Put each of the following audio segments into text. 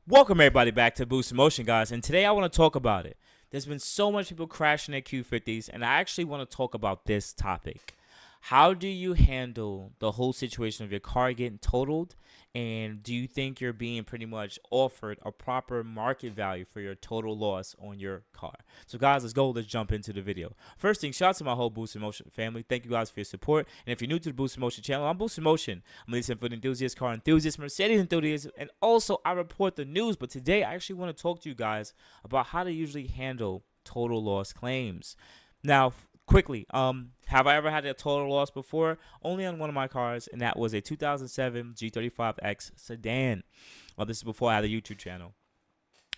Welcome everybody back to Boost Motion, guys, and today I want to talk about it. There's been so much people crashing their Q50s, and I actually want to talk about this topic. How do you handle the whole situation of your car getting totaled, and do you think you're being pretty much offered a proper market value for your total loss on your car? So, guys, let's go. Let's jump into the video. First thing, shout out to my whole Boost Motion family. Thank you guys for your support. And if you're new to the Boost Motion channel, I'm Boost Motion. I'm a leasing foot enthusiast, car enthusiast, Mercedes enthusiast, and also I report the news. But today, I actually want to talk to you guys about how to usually handle total loss claims. Now, quickly, have I ever had a total loss before? Only on one of my cars, and that was a 2007 G35X sedan. Well, this is before I had a YouTube channel.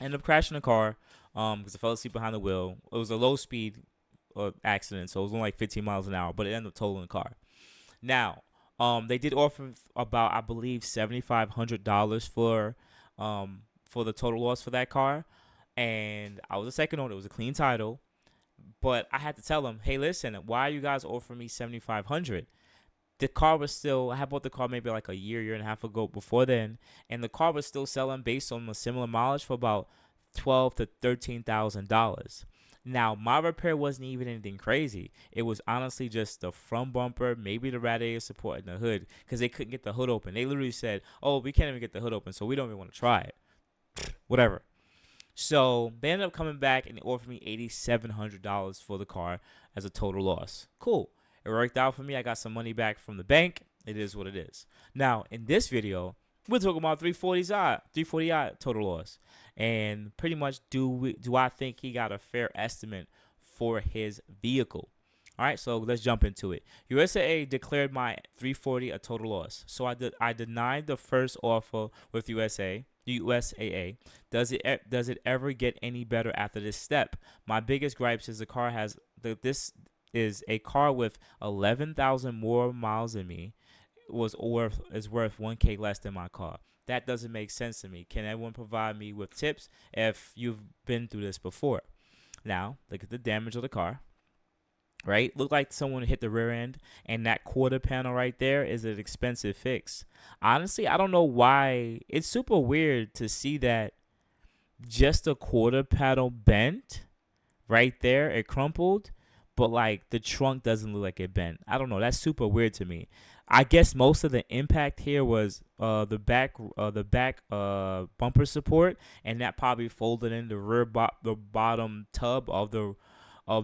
I ended up crashing the car because I fell asleep behind the wheel. It was a low speed accident, so it was only like 15 miles an hour, but it ended up totaling the car. Now, they did offer about, I believe, $7,500 for the total loss for that car, and I was a second owner. It was a clean title, but I had to tell them, hey, listen, why are you guys offering me 7,500? The car was still, I had bought the car maybe like a year and a half ago before then, and the car was still selling based on a similar mileage for about twelve to $13,000. Now, my repair wasn't even anything crazy. It was honestly just the front bumper, maybe the radiator support and the hood, because they couldn't get the hood open. They literally said, oh, we can't even get the hood open, so we don't even want to try it. Whatever. So they ended up coming back and they offered me $8,700 for the car as a total loss. Cool. It worked out for me. I got some money back from the bank. It is what it is. Now, in this video, we're talking about 340i total loss. And pretty much do I think he got a fair estimate for his vehicle? All right, so let's jump into it. USAA declared my 340 a total loss. So I denied the first offer with USAA. Does it ever get any better after this step? My biggest gripes is this is a car with 11,000 more miles than me is worth 1K less than my car. That doesn't make sense to me. Can anyone provide me with tips if you've been through this before? Now, look at the damage of the car, right? Look like someone hit the rear end, and that quarter panel right there is an expensive fix. Honestly, I don't know why. It's super weird to see that just a quarter panel bent right there. It crumpled, but like the trunk doesn't look like it bent. I don't know. That's super weird to me. I guess most of the impact here was the back bumper support, and that probably folded in the bottom tub of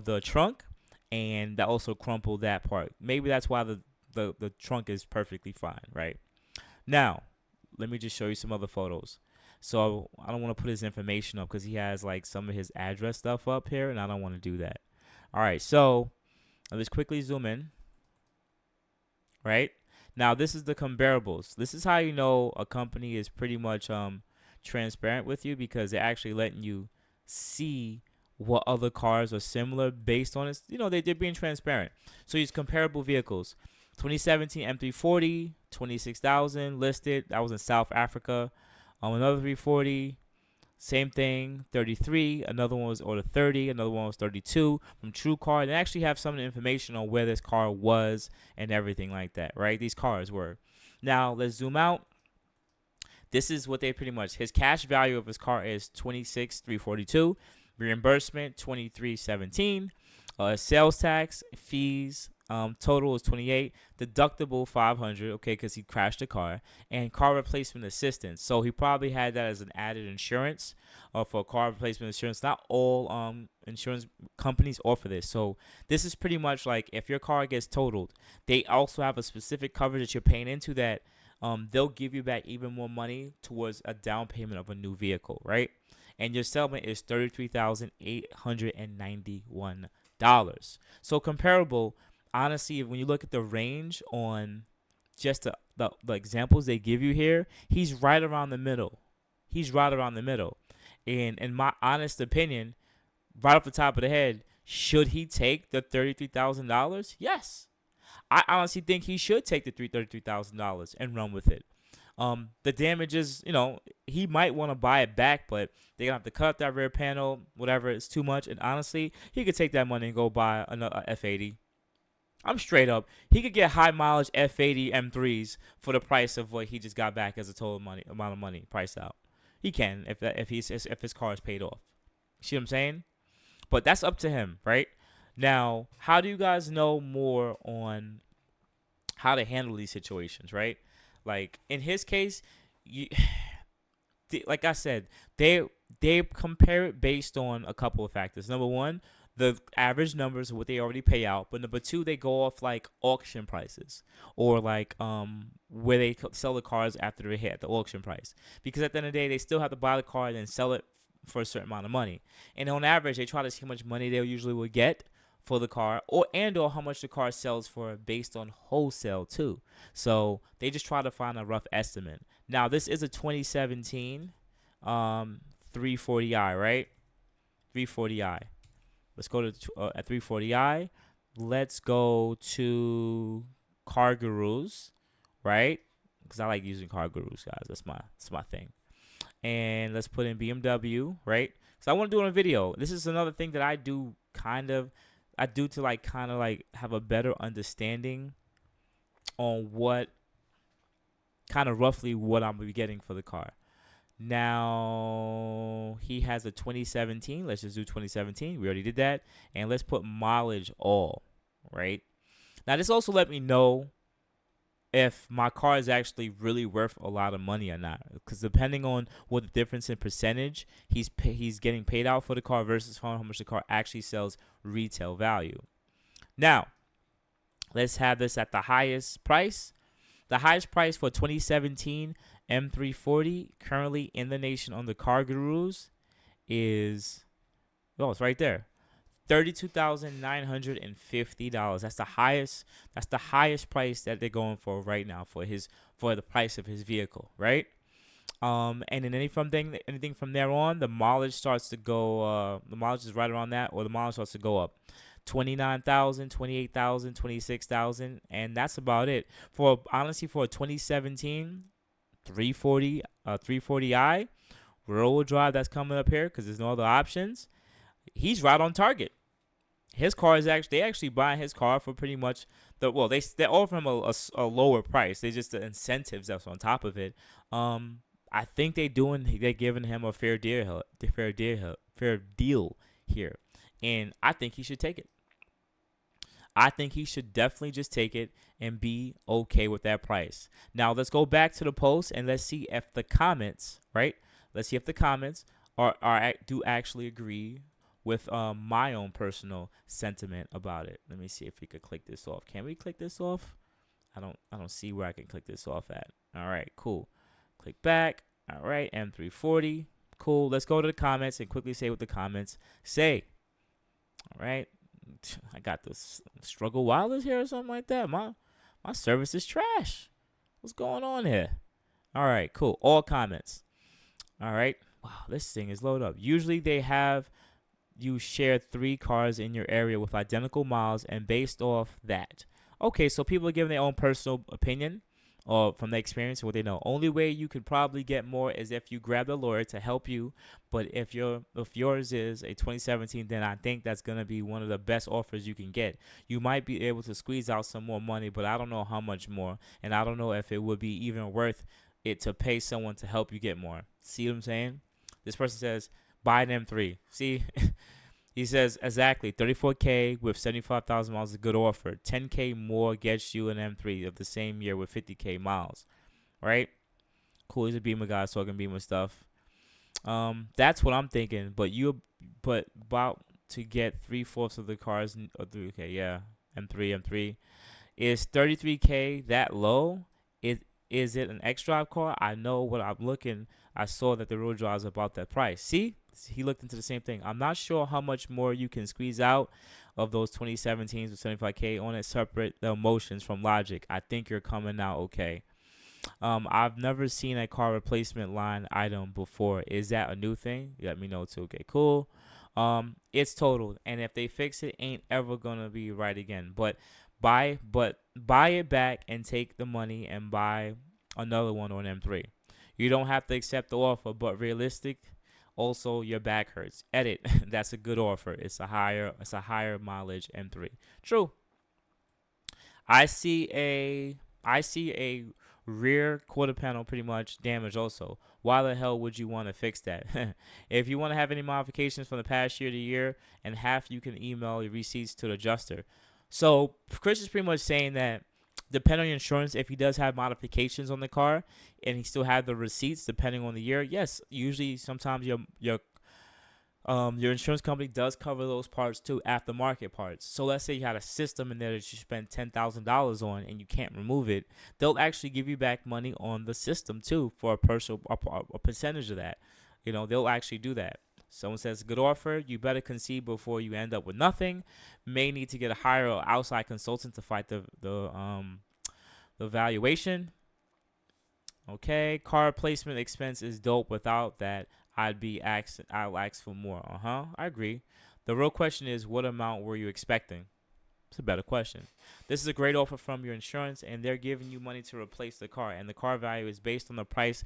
the trunk, and that also crumpled that part. Maybe that's why the trunk is perfectly fine, right? Now, let me just show you some other photos. So I don't want to put his information up because he has like some of his address stuff up here, and I don't want to do that. All right, so let's quickly zoom in. Right now, this is the comparables. This is how you know a company is pretty much transparent with you, because they're actually letting you see what other cars are similar based on it. They're being transparent. So use comparable vehicles. 2017 M340, 26,000 listed. That was in South Africa. Another 340, same thing, 33. Another one was order 30. Another one was 32 from True Car. They actually have some information on where this car was and everything like that, right? These cars were. Now, let's zoom out. This is what they pretty much, his cash value of his car is 26,342. Reimbursement 23,17. Sales tax, fees, total is 28. Deductible 500, okay, because he crashed the car, and car replacement assistance. So he probably had that as an added insurance, for car replacement insurance. Not all insurance companies offer this. So this is pretty much like if your car gets totaled, they also have a specific coverage that you're paying into that. They'll give you back even more money towards a down payment of a new vehicle, right? And your settlement is $33,891. So comparable, honestly, when you look at the range on just the examples they give you here, he's right around the middle. He's right around the middle. And in my honest opinion, right off the top of the head, should he take the $33,000? Yes. I honestly think he should take the $33,000 and run with it. The damages, he might want to buy it back, but they're gonna have to cut that rear panel, whatever. It's too much, and honestly, he could take that money and go buy another F80. I'm straight up. He could get high mileage F80 M3s for the price of what he just got back as a total amount of money priced out. He can if his car is paid off. See what I'm saying? But that's up to him, right? Now, how do you guys know more on how to handle these situations, right? Like in his case, you, like I said, they compare it based on a couple of factors. Number one, the average numbers of what they already pay out, but number two, they go off like auction prices or like where they sell the cars after they hit the auction price. Because at the end of the day, they still have to buy the car and then sell it for a certain amount of money. And on average, they try to see how much money they usually would get for the car or how much the car sells for based on wholesale too. So they just try to find a rough estimate. Now this is a 2017 340i, right? 340i. Let's go to at 340i. Let's go to Car Gurus, right? Because I like using Car Gurus, guys. That's my thing. And let's put in BMW, right? So I want to do it on a video. This is another thing that I do to like kind of like have a better understanding on what kind of roughly what I'm gonna be getting for the car. Now he has a 2017. Let's just do 2017. We already did that, and let's put mileage all, right? Now this also let me know if my car is actually really worth a lot of money or not, because depending on what the difference in percentage he's getting paid out for the car versus how much the car actually sells retail value. Now let's have this at the highest price. The highest price for 2017 M340 currently in the nation on the Car Gurus is, oh, it's right there, $32,950. That's the highest. That's the highest price that they're going for right now for the price of his vehicle, right? And then anything from there on, the mileage starts to go. The mileage is right around that, or the mileage starts to go up. 29,000, 28,000, 26,000, and that's about it. For honestly, for a 2017 340i rear-wheel drive that's coming up here, because there's no other options, he's right on target. His car is they actually buying his car for pretty much they offer him a lower price. They just the incentives that's on top of it. I think they're giving him a fair deal here, and I think he should take it. I think he should definitely just take it and be okay with that price. Now let's go back to the post and let's see if the comments, right? Let's see if the comments do actually agree with my own personal sentiment about it. Let me see if we could click this off. Can we click this off? I don't see where I can click this off at. All right, cool. Click back. All right, M340. Cool. Let's go to the comments and quickly say what the comments say. All right. I got this struggle wireless here or something like that. My service is trash. What's going on here? All right, cool. All comments. All right. Wow, this thing is loaded up. Usually they have you share 3 cars in your area with identical miles, and based off that. Okay, so people are giving their own personal opinion or from their experience, what they know. Only way you could probably get more is if you grab a lawyer to help you. But if yours is a 2017, then I think that's gonna be one of the best offers you can get. You might be able to squeeze out some more money, but I don't know how much more, and I don't know if it would be even worth it to pay someone to help you get more. See what I'm saying? This person says buy an M3. See. He says, exactly, 34K with 75,000 miles is a good offer. 10K more gets you an M3 of the same year with 50K miles, right? Cool, he's a Beamer guy, talking Beamer stuff. That's what I'm thinking, but about to get 3/4 of the cars, okay, yeah, M3. Is 33K that low? Is it an X-Drive car? I know what I'm looking. I saw that the rear drive is about that price. See? He looked into the same thing. I'm not sure how much more you can squeeze out of those 2017s with 75K on it, separate the emotions from logic. I think you're coming out okay. I've never seen a car replacement line item before. Is that a new thing? Let me know too. Okay, cool. It's totaled, and if they fix it, ain't ever gonna be right again. But buy it back and take the money and buy another one on M3. You don't have to accept the offer, but realistic. Also, your back hurts. Edit. That's a good offer. It's a higher mileage M3. True. I see a rear quarter panel pretty much damaged also. Why the hell would you want to fix that? If you want to have any modifications from the past year to year and half, you can email your receipts to the adjuster. So Chris is pretty much saying that depending on your insurance, if he does have modifications on the car and he still have the receipts depending on the year, yes, usually sometimes your insurance company does cover those parts too, aftermarket parts. So let's say you had a system in there that you spent $10,000 on and you can't remove it, they'll actually give you back money on the system too for a percentage of that. They'll actually do that. Someone says good offer, you better concede before you end up with nothing. May need to get a higher outside consultant to fight the valuation. Okay, car replacement expense is dope. Without that, I'll ask for more. I agree. The real question is, what amount were you expecting? It's a better question. This is a great offer from your insurance, and they're giving you money to replace the car, and the car value is based on the price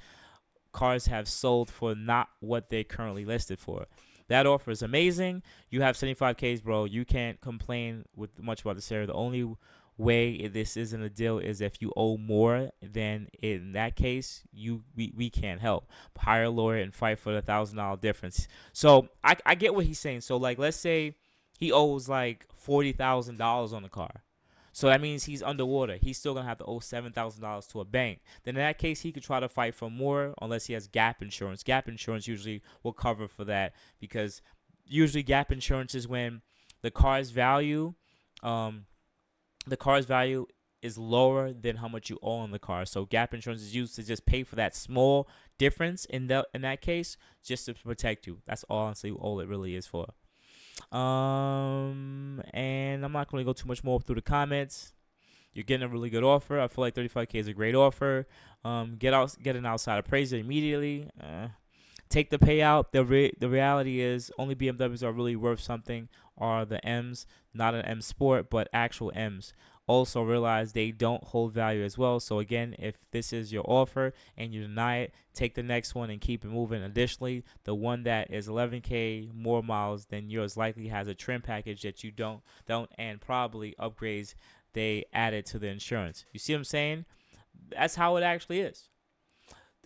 cars have sold for, not what they currently listed for. That offer is amazing. You have 75Ks, bro. You can't complain with much about this area. The only way this isn't a deal is if you owe more. Then in that case, we can't help. Hire a lawyer and fight for the $1,000 difference. So I get what he's saying. So like, let's say he owes like $40,000 on the car. So that means he's underwater. He's still going to have to owe $7,000 to a bank. Then in that case, he could try to fight for more unless he has gap insurance. Gap insurance usually will cover for that, because usually gap insurance is when the car's value is lower than how much you owe on the car. So gap insurance is used to just pay for that small difference in that case, just to protect you. That's honestly all it really is for. And I'm not going to go too much more through the comments. You're getting a really good offer. I feel like 35K is a great offer. Get an outside appraiser immediately. Take the payout. The reality is only BMWs are really worth something are the M's, not an M Sport, but actual M's. Also realize they don't hold value as well. So again, if this is your offer and you deny it, take the next one and keep it moving. Additionally, the one that is 11K more miles than yours likely has a trim package that you don't and probably upgrades they added to the insurance. You see what I'm saying? That's how it actually is.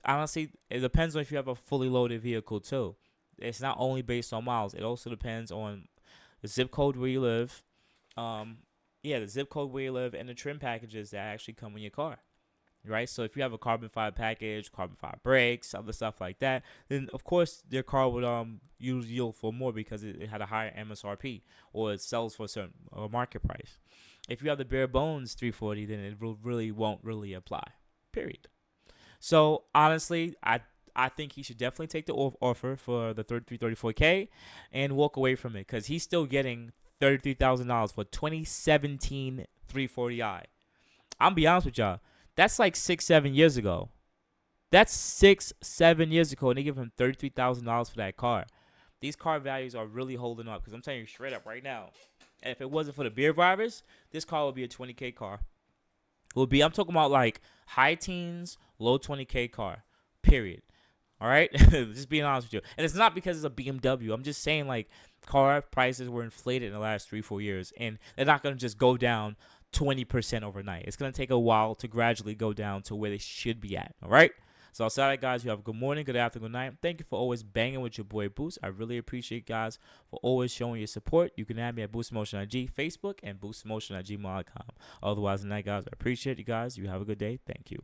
Honestly, it depends on if you have a fully loaded vehicle too. It's not only based on miles. It also depends on the zip code where you live. The zip code where you live and the trim packages that actually come in your car, right? So if you have a carbon fiber package, carbon fiber brakes, other stuff like that, then of course your car would yield for more because it had a higher MSRP or it sells for a certain market price. If you have the bare bones 340, then it won't really apply. Period. So honestly, I think he should definitely take the offer for the 34K and walk away from it, because he's still getting $33,000 for 2017 340i. I'm be honest with y'all, that's like 6-7 years ago. That's 6-7 years ago, and they give him $33,000 for that car. These car values are really holding up, because I'm telling you straight up right now, if it wasn't for the beer virus, this car would be a 20K car. I'm talking about like high teens, low 20K car, period. All right, just being honest with you. And it's not because it's a BMW. I'm just saying, like, car prices were inflated in the last 3-4 years, and they're not going to just go down 20% overnight. It's going to take a while to gradually go down to where they should be at. All right. So outside that, guys, you have a good morning, good afternoon, good night. Thank you for always banging with your boy Boost. I really appreciate guys for always showing your support. You can add me at boostinmotion IG, Facebook, and boostinmotion@gmail.com. Otherwise than that, guys, I appreciate you guys. You have a good day. Thank you.